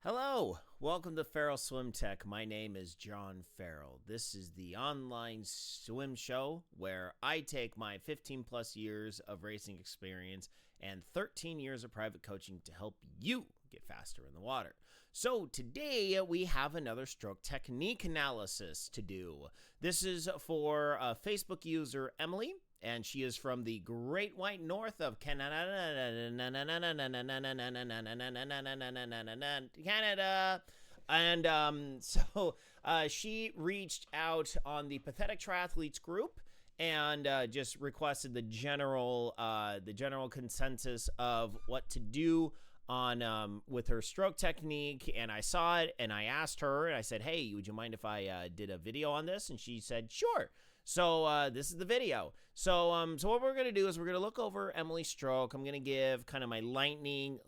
Hello, welcome to Farrell Swim Tech. My name is John Farrell. This is the online swim show where I take my 15 plus years of racing experience and 13 years of private coaching to help you get faster in the water. So today we have another stroke technique analysis to do. This is for Facebook user Emily, and she is from the Great White North of Canada. And so she reached out on the Pathetic Triathletes group and just requested the general consensus of what to do on with her stroke technique. And I saw it and I asked her and I said, hey, would you mind if I did a video on this? And she said, sure. So this is the video. So what we're going to do is we're going to look over Emily's stroke. I'm going to give kind of my lightning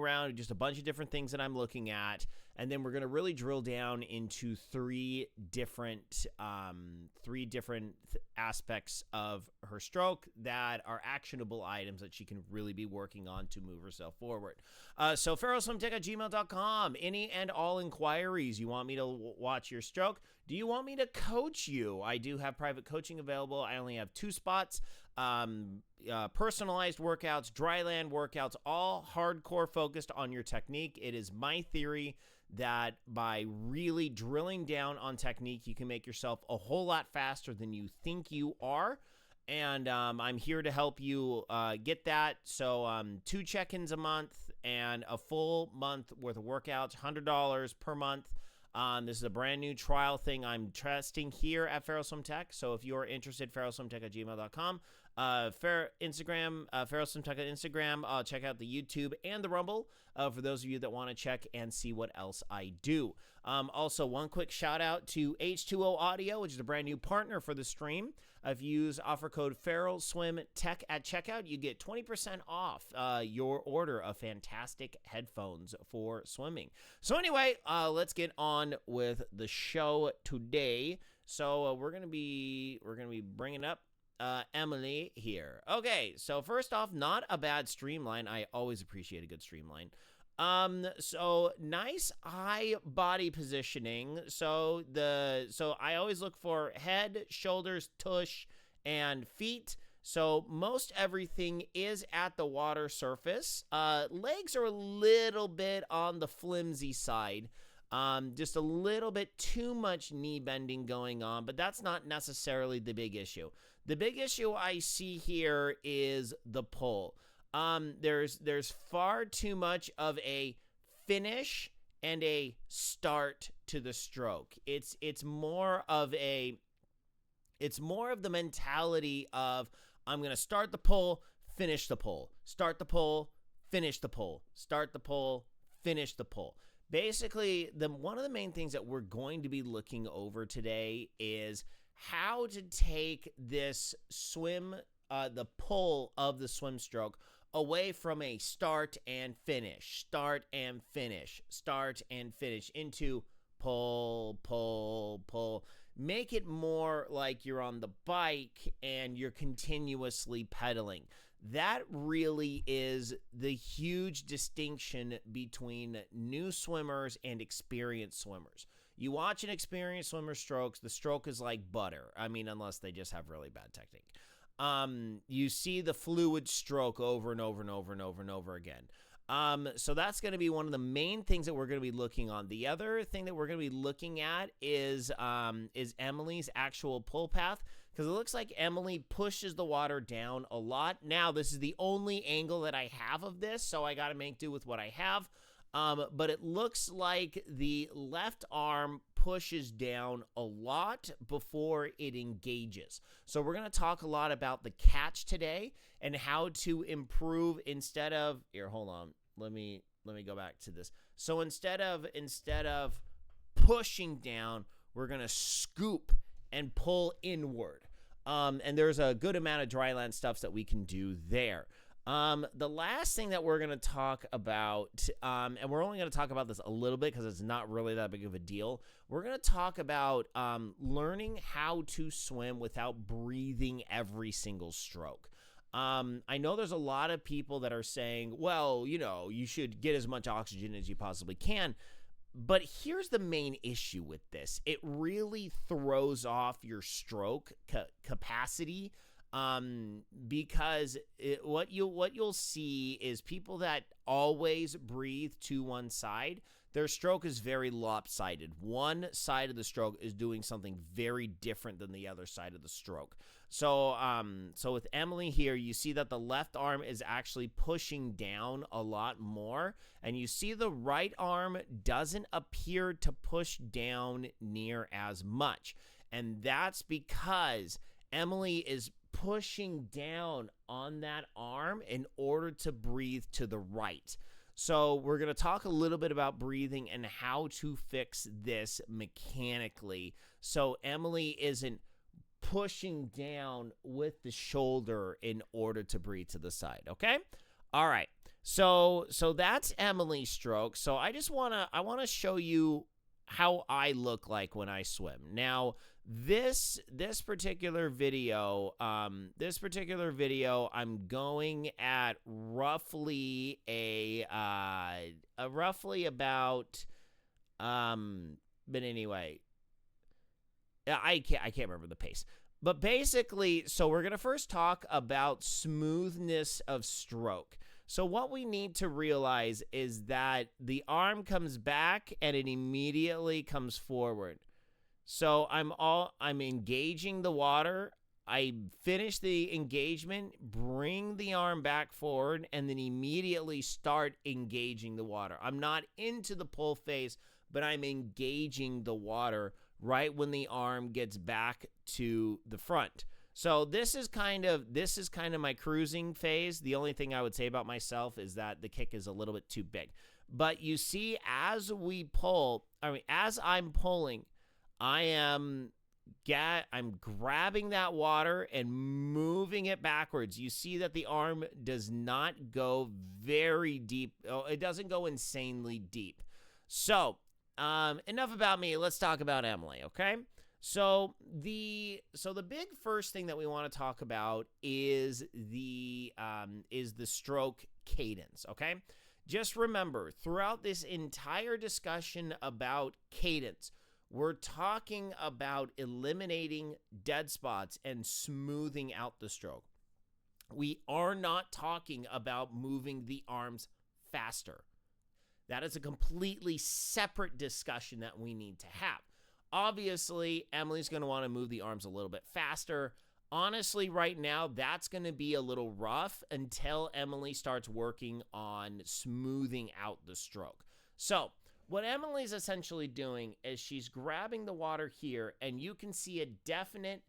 round, just a bunch of different things that I'm looking at. And then we're going to really drill down into three different aspects of her stroke that are actionable items that she can really be working on to move herself forward. So farrellswimtech@gmail.com. Any and all inquiries. You want me to watch your stroke? Do you want me to coach you? I do have private coaching available. I only have 2 spots. Personalized workouts, dryland workouts, all hardcore focused on your technique. It is my theory that by really drilling down on technique, you can make yourself a whole lot faster than you think you are. And I'm here to help you get that. So 2 check-ins a month and a full month worth of workouts, $100 per month. This is a brand new trial thing I'm testing here at Farrell Swim Tech. So if you're interested, farrellswimtech@gmail.com. Farrell Swim Tech on Instagram. Check out the YouTube and the Rumble for those of you that want to check and see what else I do. Also, one quick shout out to H2O Audio, which is a brand new partner for the stream. If you use offer code Farrell Swim Tech at checkout, you get 20% off your order of fantastic headphones for swimming. So anyway, let's get on with the show today. So we're gonna be bringing up Emily here. Okay, so first off, not a bad streamline. I always appreciate a good streamline. So nice eye body positioning. So I always look for head, shoulders, tush, and feet. So most everything is at the water surface. Legs are a little bit on the flimsy side. Just a little bit too much knee bending going on, but that's not necessarily the big issue. The big issue I see here is the pull. There's far too much of a finish and a start to the stroke. It's more of the mentality of I'm going to start the pull, finish the pull, start the pull, finish the pull, start the pull, finish the pull. Basically, one of the main things that we're going to be looking over today is how to take this the pull of the swim stroke away from a start and finish into pull, pull, pull. Make it more like you're on the bike and you're continuously pedaling. That really is the huge distinction between new swimmers and experienced swimmers. You watch an experienced swimmer's strokes, the stroke is like butter. I mean, unless they just have really bad technique. You see the fluid stroke over and over and over and over and over again. So that's going to be one of the main things that we're going to be looking on. The other thing that we're going to be looking at is Emily's actual pull path, because it looks like Emily pushes the water down a lot. Now, this is the only angle that I have of this, so I got to make do with what I have. But it looks like the left arm pushes down a lot before it engages. So we're going to talk a lot about the catch today and how to improve instead of here, hold on. Let me go back to this. So instead of pushing down, we're going to scoop and pull inward. And there's a good amount of dryland stuff that we can do there. The last thing that we're going to talk about, and we're only going to talk about this a little bit because it's not really that big of a deal. We're going to talk about learning how to swim without breathing every single stroke. I know there's a lot of people that are saying, well, you know, you should get as much oxygen as you possibly can. But here's the main issue with this. It really throws off your stroke capacity, because what you'll see is people that always breathe to one side, their stroke is very lopsided. One side of the stroke is doing something very different than the other side of the stroke. So with Emily here, you see that the left arm is actually pushing down a lot more, and you see the right arm doesn't appear to push down near as much. And that's because Emily is pushing down on that arm in order to breathe to the right. So we're going to talk a little bit about breathing and how to fix this mechanically so Emily isn't pushing down with the shoulder in order to breathe to the side, okay? All right. So that's Emily's stroke. So I want to show you how I look like when I swim. Now, this particular video, I'm going at roughly about, but anyway, I can't remember the pace. But basically, so we're going to first talk about smoothness of stroke. So what we need to realize is that the arm comes back and it immediately comes forward. So I'm engaging the water. I finish the engagement, bring the arm back forward, and then immediately start engaging the water. I'm not into the pull phase, but I'm engaging the water right when the arm gets back to the front. So this is kind of my cruising phase. The only thing I would say about myself is that the kick is a little bit too big. But you see, as I'm pulling, I'm grabbing that water and moving it backwards. You see that the arm does not go very deep. Oh, it doesn't go insanely deep. So, enough about me. Let's talk about Emily, okay? So the big first thing that we want to talk about is the stroke cadence, okay? Just remember, throughout this entire discussion about cadence, we're talking about eliminating dead spots and smoothing out the stroke. We are not talking about moving the arms faster. That is a completely separate discussion that we need to have. Obviously, Emily's going to want to move the arms a little bit faster. Honestly, right now, that's going to be a little rough until Emily starts working on smoothing out the stroke. So, what Emily's essentially doing is she's grabbing the water here, and you can see a definite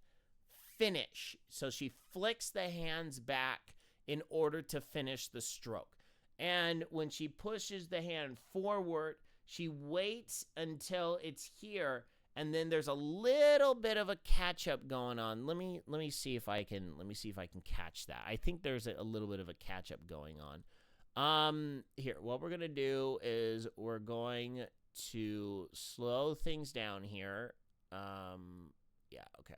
finish. So she flicks the hands back in order to finish the stroke. And when she pushes the hand forward, she waits until it's here, and then there's a little bit of a catch-up going on. Let me see if I can catch that. I think there's a little bit of a catch-up going on. Here, what we're going to do is we're going to slow things down here. Yeah, okay.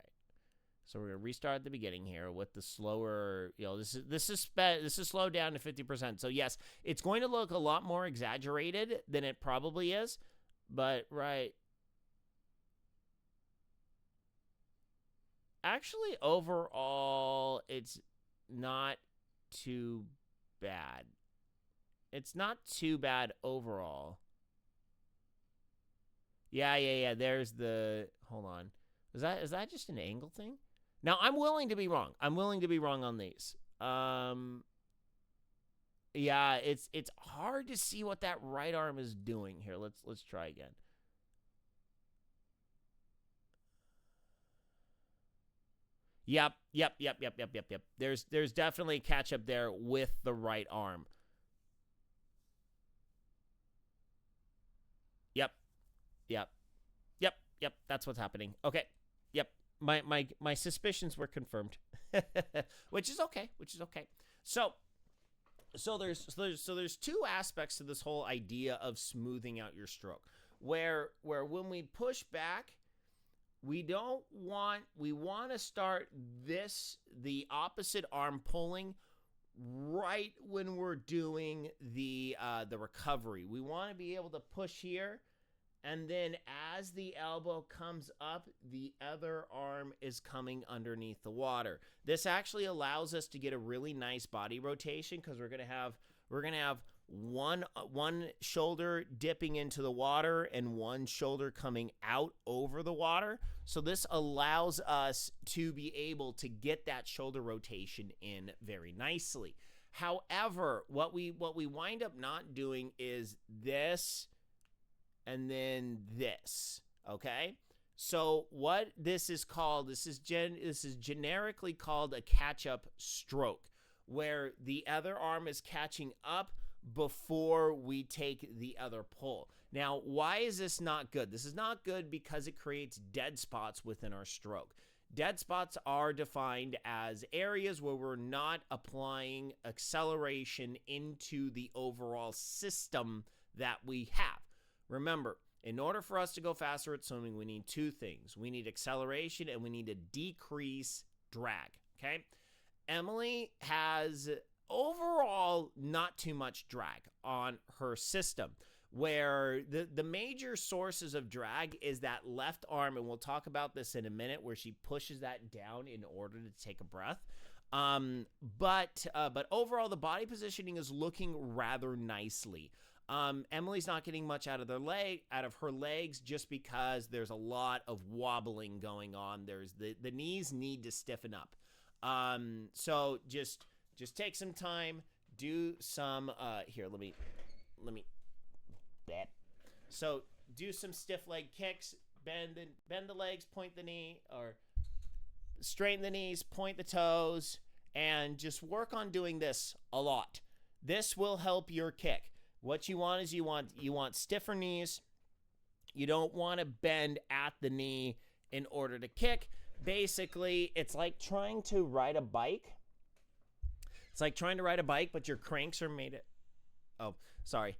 So we're going to restart at the beginning here with the slower, this is slowed down to 50%. So yes, it's going to look a lot more exaggerated than it probably is, but right. Actually, overall, it's not too bad. It's not too bad overall. Yeah. There's the, hold on. Is that just an angle thing? Now, I'm willing to be wrong. I'm willing to be wrong on these. Yeah, it's hard to see what that right arm is doing here. Let's try again. Yep. There's definitely a catch up there with the right arm. Yep. That's what's happening. Okay. Yep. My suspicions were confirmed, which is okay. So there's two aspects to this whole idea of smoothing out your stroke, where when we push back, we want to start the opposite arm pulling right when we're doing the recovery. We want to be able to push here And then as the elbow comes up, the other arm is coming underneath the water. This actually allows us to get a really nice body rotation because we're gonna have one shoulder dipping into the water and one shoulder coming out over the water. So this allows us to be able to get that shoulder rotation in very nicely. However, what we wind up not doing is this and then this, okay? So what this is called, this is generically called a catch-up stroke, where the other arm is catching up before we take the other pull. Now, why is this not good? This is not good because it creates dead spots within our stroke. Dead spots are defined as areas where we're not applying acceleration into the overall system that we have. Remember, in order for us to go faster at swimming, we need two things. We need acceleration and we need to decrease drag, okay? Emily has overall not too much drag on her system, where the major sources of drag is that left arm, and we'll talk about this in a minute, where she pushes that down in order to take a breath. But overall, the body positioning is looking rather nicely. Emily's not getting much out of her legs just because there's a lot of wobbling going on. There's the knees need to stiffen up. So just take some time, do some here, let me that. So do some stiff leg kicks, bend the legs, point the knee, or straighten the knees, point the toes, and just work on doing this a lot. This will help your kick. What you want is you want stiffer knees. You don't want to bend at the knee in order to kick. Basically, it's like trying to ride a bike. It's like trying to ride a bike, but your cranks are made it. Oh, sorry.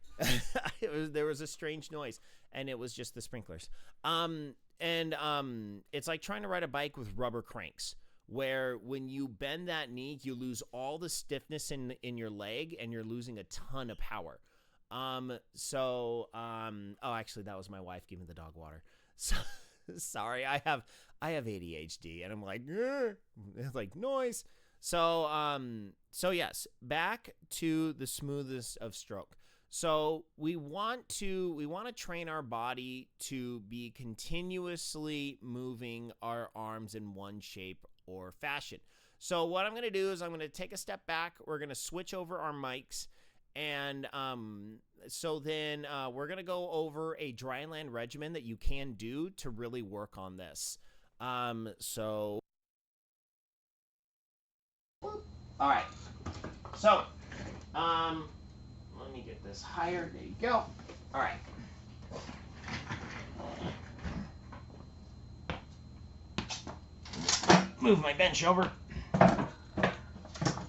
There was a strange noise, and it was just the sprinklers. It's like trying to ride a bike with rubber cranks, where when you bend that knee, you lose all the stiffness in your leg, and you're losing a ton of power. Oh, actually, that was my wife giving the dog water. So, sorry, I have ADHD, and I'm like, it's like noise. So yes, back to the smoothness of stroke. So we want to train our body to be continuously moving our arms in one shape or fashion. So what I'm going to do is I'm going to take a step back. We're going to switch over our mics. And so then we're going to go over a dryland regimen that you can do to really work on this. All right. So let me get this higher. There you go. All right. Move my bench over.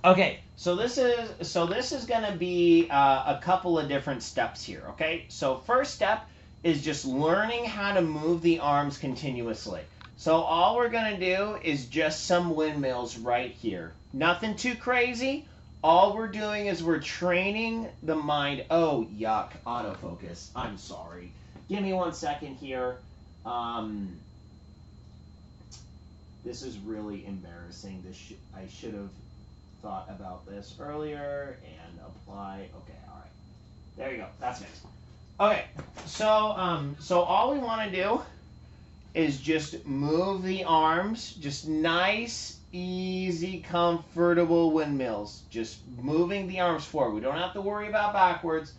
Okay, so this is going to be a couple of different steps here, okay? So first step is just learning how to move the arms continuously. So all we're going to do is just some windmills right here. Nothing too crazy. All we're doing is we're training the mind. Oh, yuck, autofocus. I'm sorry. Give me 1 second here. This is really embarrassing. I should have thought about this earlier and apply. Okay, all right. There you go. That's fixed. Okay, so all we want to do is just move the arms, just nice, easy, comfortable windmills. Just moving the arms forward. We don't have to worry about backwards.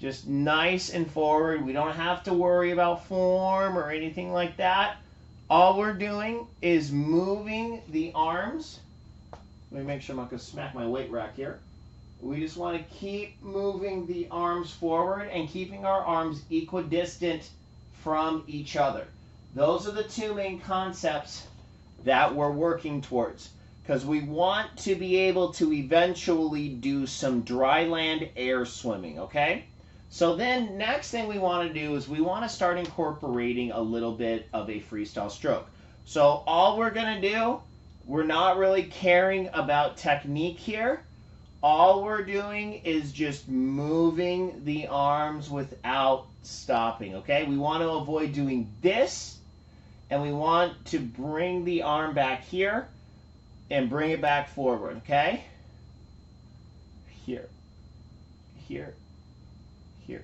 Just nice and forward. We don't have to worry about form or anything like that. All we're doing is moving the arms. Let me make sure I'm not going to smack my weight rack here. We just want to keep moving the arms forward and keeping our arms equidistant from each other. Those are the two main concepts that we're working towards, because we want to be able to eventually do some dry land air swimming, okay? So then next thing we want to do is we want to start incorporating a little bit of a freestyle stroke. So all we're going to do, we're not really caring about technique here. all we're doing is just moving the arms without stopping, okay? We want to avoid doing this, and we want to bring the arm back here and bring it back forward, okay? Here, here, here,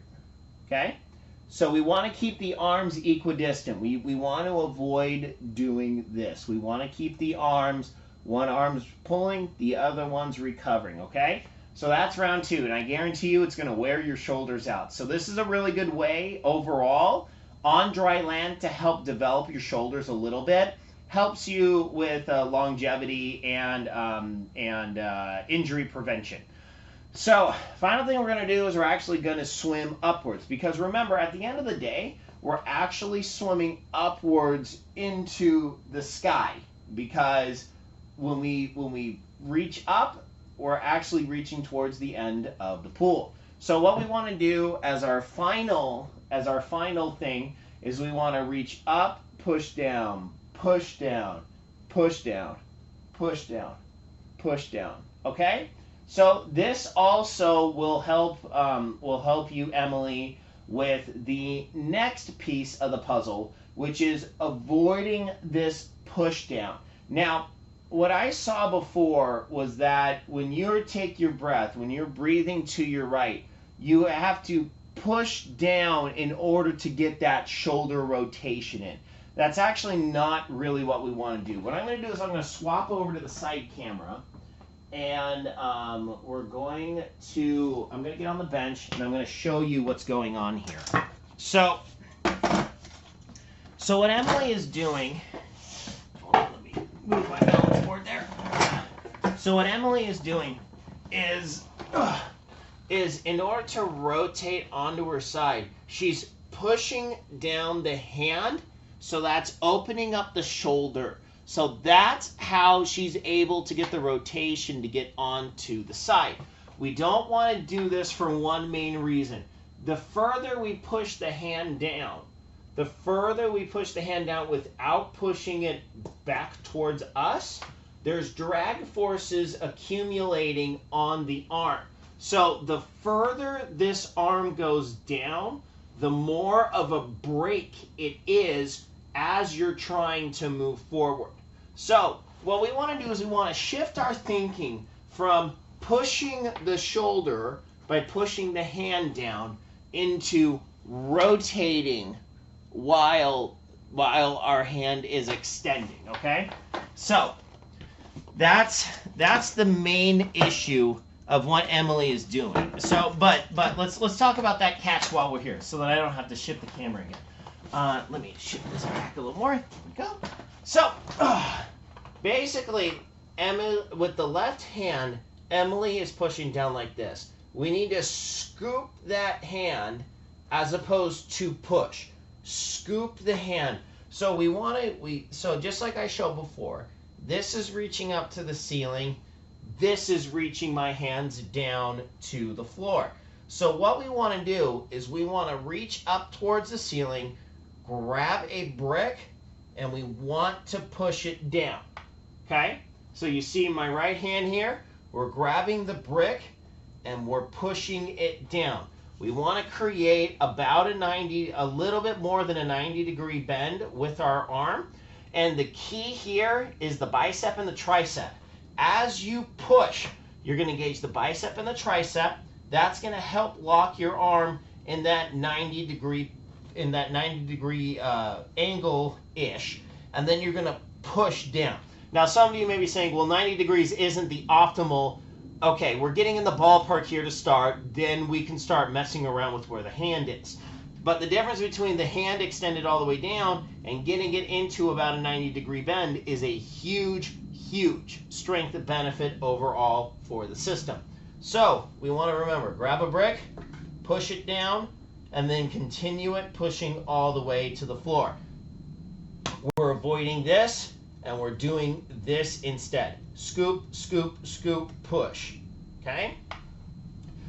okay? So we want to keep the arms equidistant. We want to avoid doing this. We want to keep the arms, one arm's pulling, the other one's recovering, okay? So that's round 2, and I guarantee you it's going to wear your shoulders out. So this is a really good way overall on dry land to help develop your shoulders a little bit. Helps you with longevity and injury prevention. So, final thing we're going to do is we're actually going to swim upwards. Because remember, at the end of the day, we're actually swimming upwards into the sky. Because when we reach up, we're actually reaching towards the end of the pool. So what we want to do as our final thing is we want to reach up, push down, push down, push down, push down, push down. Okay? So this also will help you, Emily, with the next piece of the puzzle, which is avoiding this push down. Now, what I saw before was that when you take your breath, when you're breathing to your right, you have to push down in order to get that shoulder rotation in. That's actually not really what we want to do. What I'm going to do is I'm going to swap over to the side camera. And I'm going to get on the bench and I'm going to show you what's going on here. So what Emily is doing, hold on, let me move my balance board there. So what Emily is doing is in order to rotate onto her side, she's pushing down the hand, so that's opening up the shoulder. So that's how she's able to get the rotation to get onto the side. We don't want to do this for one main reason. The further we push the hand down, without pushing it back towards us, there's drag forces accumulating on the arm. So the further this arm goes down, the more of a break it is as you're trying to move forward. So what we want to do is we want to shift our thinking from pushing the shoulder by pushing the hand down into rotating while our hand is extending, okay? So that's the main issue of what Emily is doing. So but let's talk about that catch while we're here so that I don't have to shift the camera again. Let me shift this back a little more. There we go. So, basically, Emily, with the left hand, Emily is pushing down like this. We need to scoop that hand as opposed to push. Scoop the hand. So so just like I showed before, this is reaching up to the ceiling. This is reaching my hands down to the floor. So what we want to do is we want to reach up towards the ceiling, grab a brick, and we want to push it down. Okay? So you see my right hand here, we're grabbing the brick and we're pushing it down. We want to create about a little bit more than a 90-degree bend with our arm. And the key here is the bicep and the tricep. As you push, you're going to engage the bicep and the tricep. That's going to help lock your arm in that 90-degree angle-ish. And then you're going to push down. Now, some of you may be saying, well, 90 degrees isn't the optimal. Okay, we're getting in the ballpark here to start. Then we can start messing around with where the hand is. But the difference between the hand extended all the way down and getting it into about a 90-degree bend is a huge, huge strength benefit overall for the system. So we want to remember, grab a brick, push it down, and then continue it pushing all the way to the floor. We're avoiding this, and we're doing this instead. Scoop, scoop, scoop, push. Okay?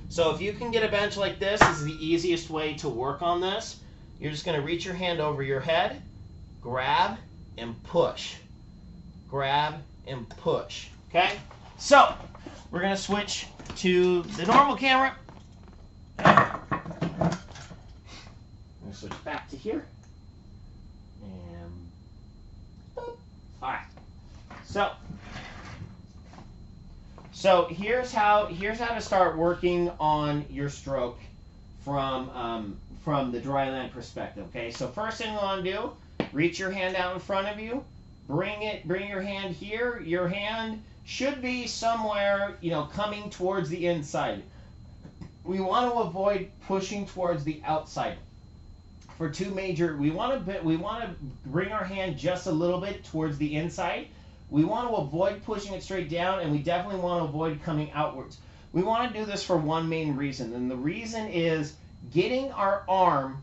So if you can get a bench like this is the easiest way to work on this. You're just going to reach your hand over your head, grab, and push. Grab and push. Okay? So we're going to switch to the normal camera. I'm going to switch back to here. And boop. All right. So here's how to start working on your stroke from the dryland perspective. Okay. So first thing you want to do, reach your hand out in front of you. Bring your hand here. Your hand should be somewhere, coming towards the inside. We want to avoid pushing towards the outside. For two major, we want to bring our hand just a little bit towards the inside. We want to avoid pushing it straight down, and we definitely want to avoid coming outwards. We want to do this for one main reason, and the reason is getting our arm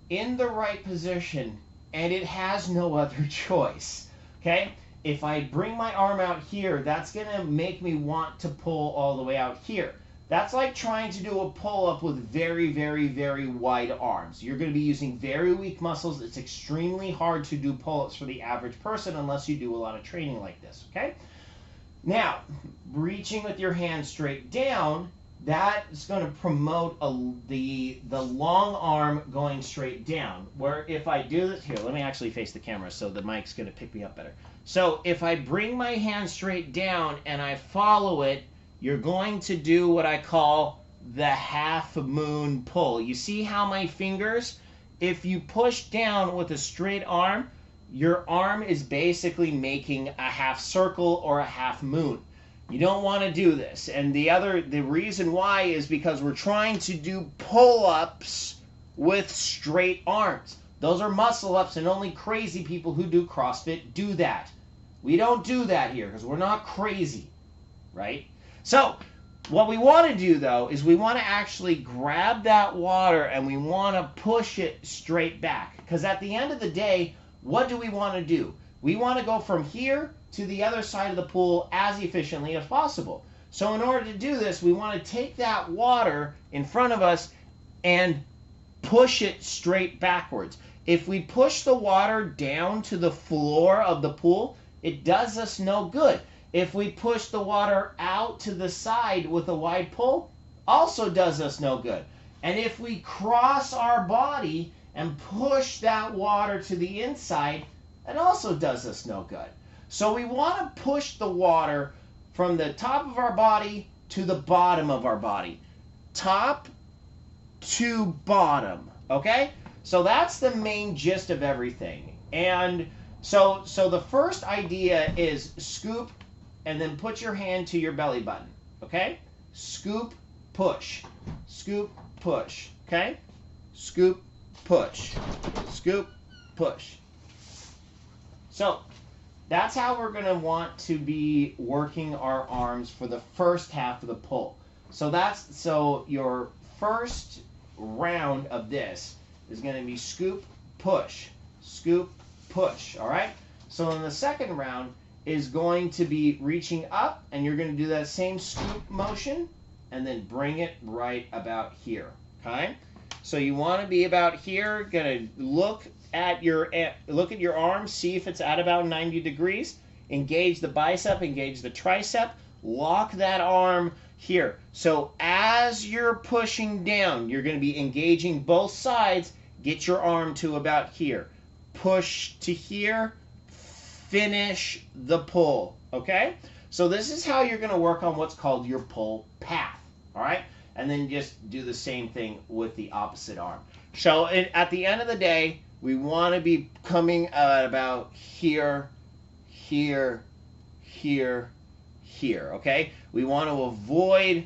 in the right position, and it has no other choice. Okay? If I bring my arm out here, that's going to make me want to pull all the way out here. That's like trying to do a pull-up with very, very, very wide arms. You're going to be using very weak muscles. It's extremely hard to do pull-ups for the average person unless you do a lot of training like this, okay? Now, reaching with your hand straight down, that's going to promote the long arm going straight down. Where if I do this, here, let me actually face the camera so the mic's going to pick me up better. So if I bring my hand straight down and I follow it, you're going to do what I call the half moon pull. You see how my fingers, if you push down with a straight arm, your arm is basically making a half circle or a half moon. You don't want to do this. And the reason why is because we're trying to do pull-ups with straight arms. Those are muscle ups, and only crazy people who do CrossFit do that. We don't do that here because we're not crazy, right? So what we want to do, though, is we want to actually grab that water and we want to push it straight back. Because at the end of the day, what do we want to do? We want to go from here to the other side of the pool as efficiently as possible. So in order to do this, we want to take that water in front of us and push it straight backwards. If we push the water down to the floor of the pool, it does us no good. If we push the water out to the side with a wide pull, also does us no good. And if we cross our body and push that water to the inside, it also does us no good. So we want to push the water from the top of our body to the bottom of our body. Top to bottom, okay? So that's the main gist of everything. And so the first idea is scoop and then put your hand to your belly button, okay? Scoop, push, okay? Scoop, push, So that's how we're going to want to be working our arms for the first half of the pull. So your first round of this is going to be scoop, push, all right? So in the second round is going to be reaching up, and you're going to do that same scoop motion and then bring it right about here, okay? So you want to be about here, going to look at your arm, see if it's at about 90 degrees, engage the bicep, engage the tricep, lock that arm here. So as you're pushing down, you're going to be engaging both sides, get your arm to about here. Push to here, finish the pull, okay? So this is how you're going to work on what's called your pull path, all right? And then just do the same thing with the opposite arm. So at the end of the day, we want to be coming at about here, here, here, here, okay? We want to avoid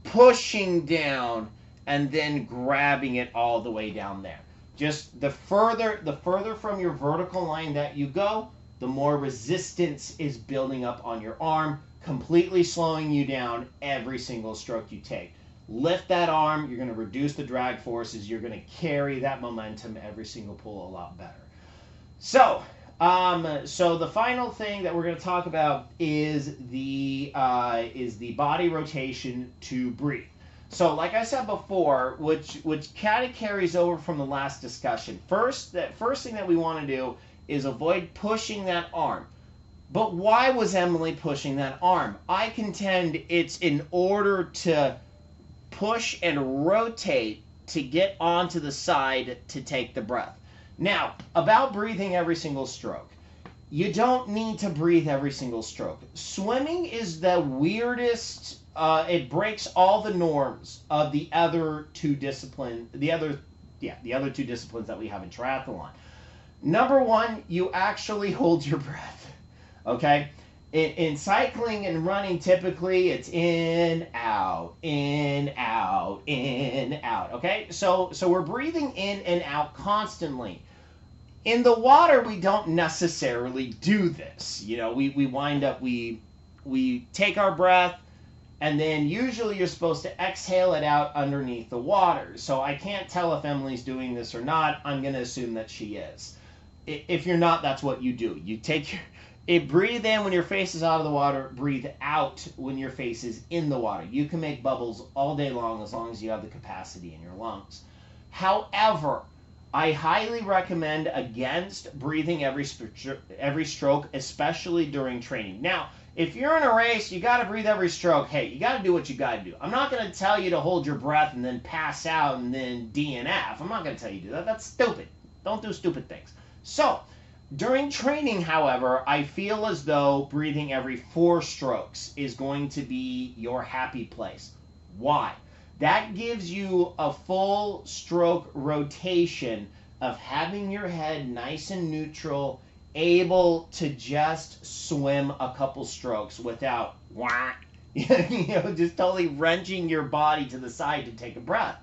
pushing down and then grabbing it all the way down there. Just the further from your vertical line that you go, the more resistance is building up on your arm, completely slowing you down every single stroke you take. Lift that arm, you're going to reduce the drag forces, you're going to carry that momentum every single pull a lot better. So the final thing that we're going to talk about is the body rotation to breathe. So like I said before, which kind of carries over from the last discussion. First thing that we want to do is avoid pushing that arm. But why was Emily pushing that arm? I contend it's in order to push and rotate to get onto the side to take the breath. Now, about breathing every single stroke. You don't need to breathe every single stroke. Swimming is the weirdest. It breaks all the norms of the other two disciplines. The other two disciplines that we have in triathlon. Number one, you actually hold your breath. Okay. In cycling and running, typically it's in, out, in, out, in, out. Okay. So we're breathing in and out constantly. In the water, we don't necessarily do this. You know, we wind up, we take our breath, and then usually you're supposed to exhale it out underneath the water. So I can't tell if Emily's doing this or not. I'm going to assume that she is. If you're not, that's what you do. You take breathe in when your face is out of the water, breathe out when your face is in the water. You can make bubbles all day long as you have the capacity in your lungs. However, I highly recommend against breathing every stroke, especially during training. Now, if you're in a race, you got to breathe every stroke. Hey, you got to do what you got to do. I'm not going to tell you to hold your breath and then pass out and then DNF. I'm not going to tell you to do that. That's stupid. Don't do stupid things. So, during training, however, I feel as though breathing every 4 strokes is going to be your happy place. Why? That gives you a full stroke rotation of having your head nice and neutral, able to just swim a couple strokes without just totally wrenching your body to the side to take a breath.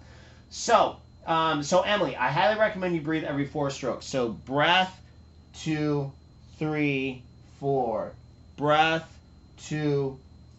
So Emily, I highly recommend you breathe every 4 strokes. So breath, 2, 3, 4. Breath, 2,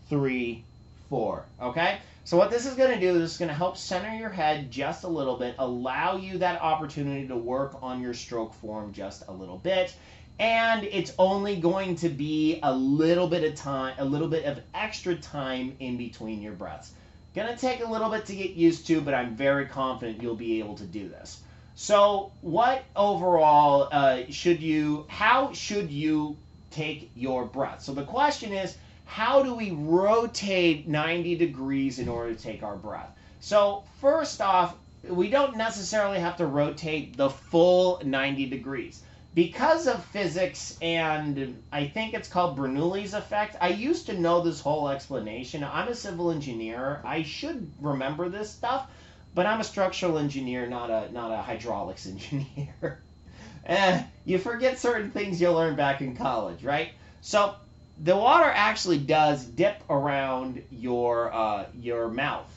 3, 4. Okay? So what this is going to do is it's going to help center your head just a little bit, allow you that opportunity to work on your stroke form just a little bit, and it's only going to be a little bit of time, a little bit of extra time in between your breaths. Going to take a little bit to get used to, but I'm very confident you'll be able to do this. So what overall how should you take your breath? So the question is, how do we rotate 90 degrees in order to take our breath? So first off, we don't necessarily have to rotate the full 90 degrees. Because of physics, and I think it's called Bernoulli's effect, I used to know this whole explanation. I'm a civil engineer. I should remember this stuff, but I'm a structural engineer, not a hydraulics engineer. You forget certain things you learned back in college, right? So the water actually does dip around your mouth.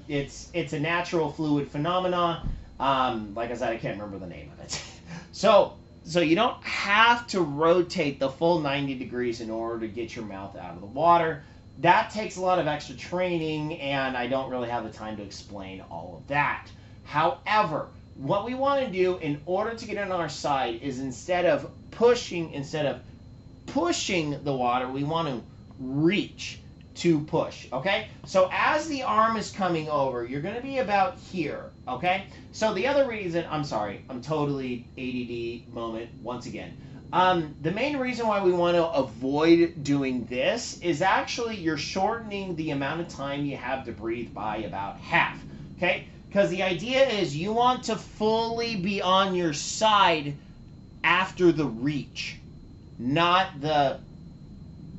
It's a natural fluid phenomena. Like I said, I can't remember the name of it. So you don't have to rotate the full 90 degrees in order to get your mouth out of the water. That takes a lot of extra training, and I don't really have the time to explain all of that. However, what we want to do in order to get on our side is instead of pushing the water, we want to reach to push, okay? So as the arm is coming over, you're going to be about here, okay? So the other reason, I'm sorry, I'm totally ADD moment once again. The main reason why we want to avoid doing this is actually you're shortening the amount of time you have to breathe by about half, okay? Because the idea is you want to fully be on your side after the reach, not the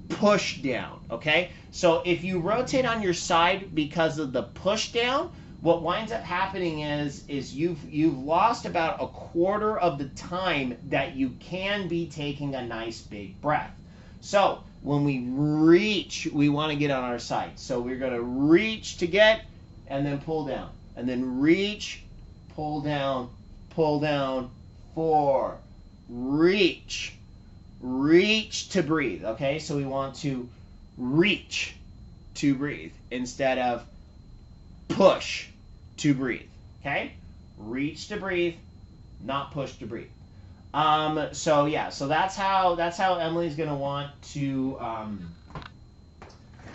push down, okay? So if you rotate on your side because of the push down, what winds up happening is you've lost about a quarter of the time that you can be taking a nice big breath. So when we reach, we want to get on our side. So we're going to reach to get, and then pull down, and then reach, pull down, 4, reach to breathe, okay? So we want to reach to breathe instead of push to breathe, okay? Reach to breathe, not push to breathe. So that's how Emily's gonna want to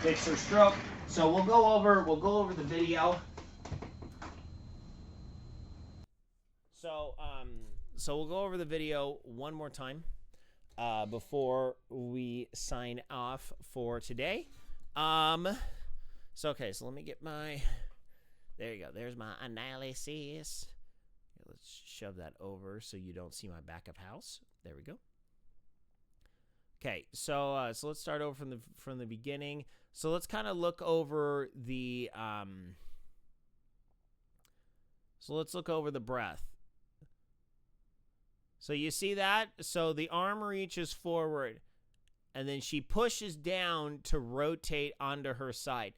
fix her stroke. So we'll go over the video. So we'll go over the video one more time. before we sign off for today. So let me get my, there you go. There's my analysis. Let's shove that over so you don't see my backup house. There we go. Okay, so let's start over from the beginning. So let's kind of look over the let's look over the breath. So you see that? So the arm reaches forward, and then she pushes down to rotate onto her side.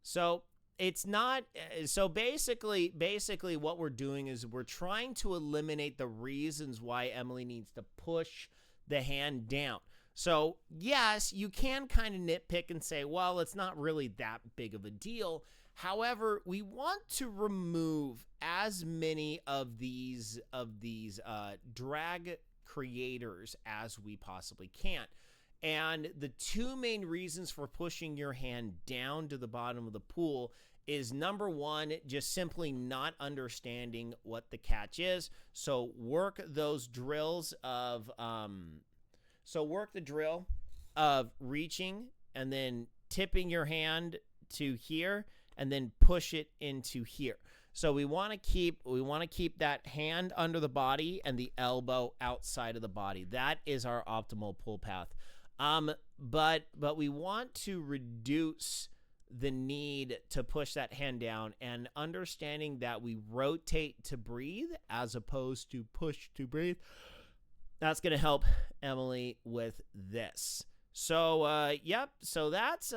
So it's not, so basically what we're doing is we're trying to eliminate the reasons why Emily needs to push the hand down. So yes, you can kind of nitpick and say, well, it's not really that big of a deal. However, we want to remove as many of these drag creators as we possibly can. And the two main reasons for pushing your hand down to the bottom of the pool is, number one, just simply not understanding what the catch is. So work those drills of work the drill of reaching and then tipping your hand to here and then push it into here. So we want to keep that hand under the body and the elbow outside of the body. That is our optimal pull path. But we want to reduce the need to push that hand down, and understanding that we rotate to breathe as opposed to push to breathe. That's going to help Emily with this. So, yep. So that's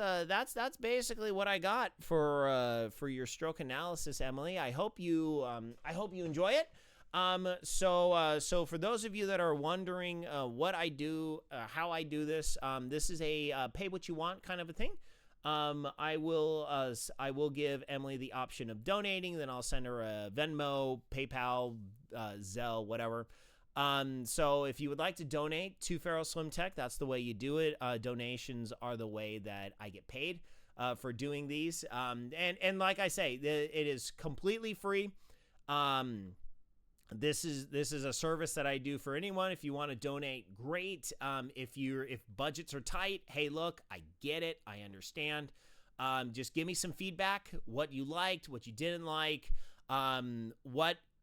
basically what I got for your stroke analysis, Emily. I hope you enjoy it. So for those of you that are wondering what I do, how I do this, this is a pay what you want kind of a thing. I will give Emily the option of donating, then I'll send her a Venmo, PayPal, Zelle, whatever. So if you would like to donate to Feral Swim Tech, that's the way you do it. Donations are the way that I get paid for doing these. And like I say, it is completely free. This is a service that I do for anyone. If you want to donate, great. If budgets are tight, hey, look, I get it. I understand. Just give me some feedback, what you liked, what you didn't like,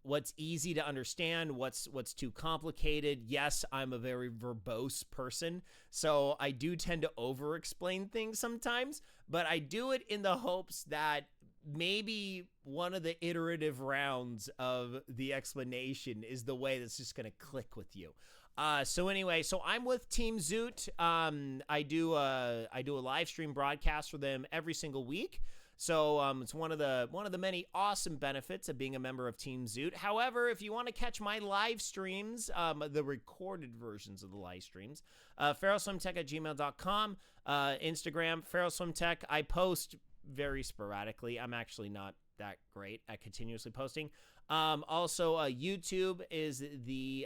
what's easy to understand, what's too complicated. Yes, I'm a very verbose person, so I do tend to over-explain things sometimes, but I do it in the hopes that maybe one of the iterative rounds of the explanation is the way that's just going to click with you. So anyway, so I'm with Team Zoot. I do a live stream broadcast for them every single week. So it's one of the many awesome benefits of being a member of Team Zoot. However, if you want to catch my live streams, the recorded versions of the live streams, feralswimtech@gmail.com, Instagram, feralswimtech. I post very sporadically. I'm actually not that great at continuously posting. Also, YouTube is the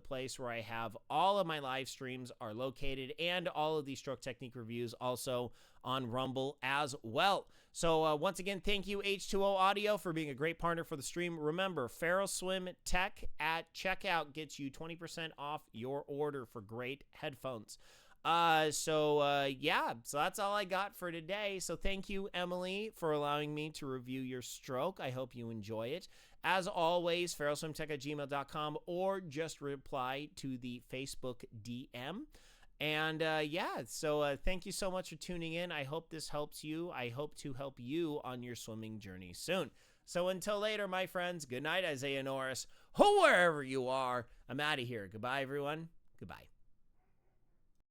place where I have all of my live streams are located, and all of the stroke technique reviews also on Rumble as well. So once again, thank you H2O Audio for being a great partner for the stream. Remember, Feral Swim Tech at checkout gets you 20% off your order for great headphones. Yeah, so that's all I got for today. So thank you, Emily, for allowing me to review your stroke. I hope you enjoy it. As always, feralswimtech@gmail.com, or just reply to the Facebook DM. And thank you so much for tuning in. I hope this helps you. I hope to help you on your swimming journey soon. So until later, my friends, good night, Isaiah Norris. Wherever you are, I'm out of here. Goodbye, everyone. Goodbye.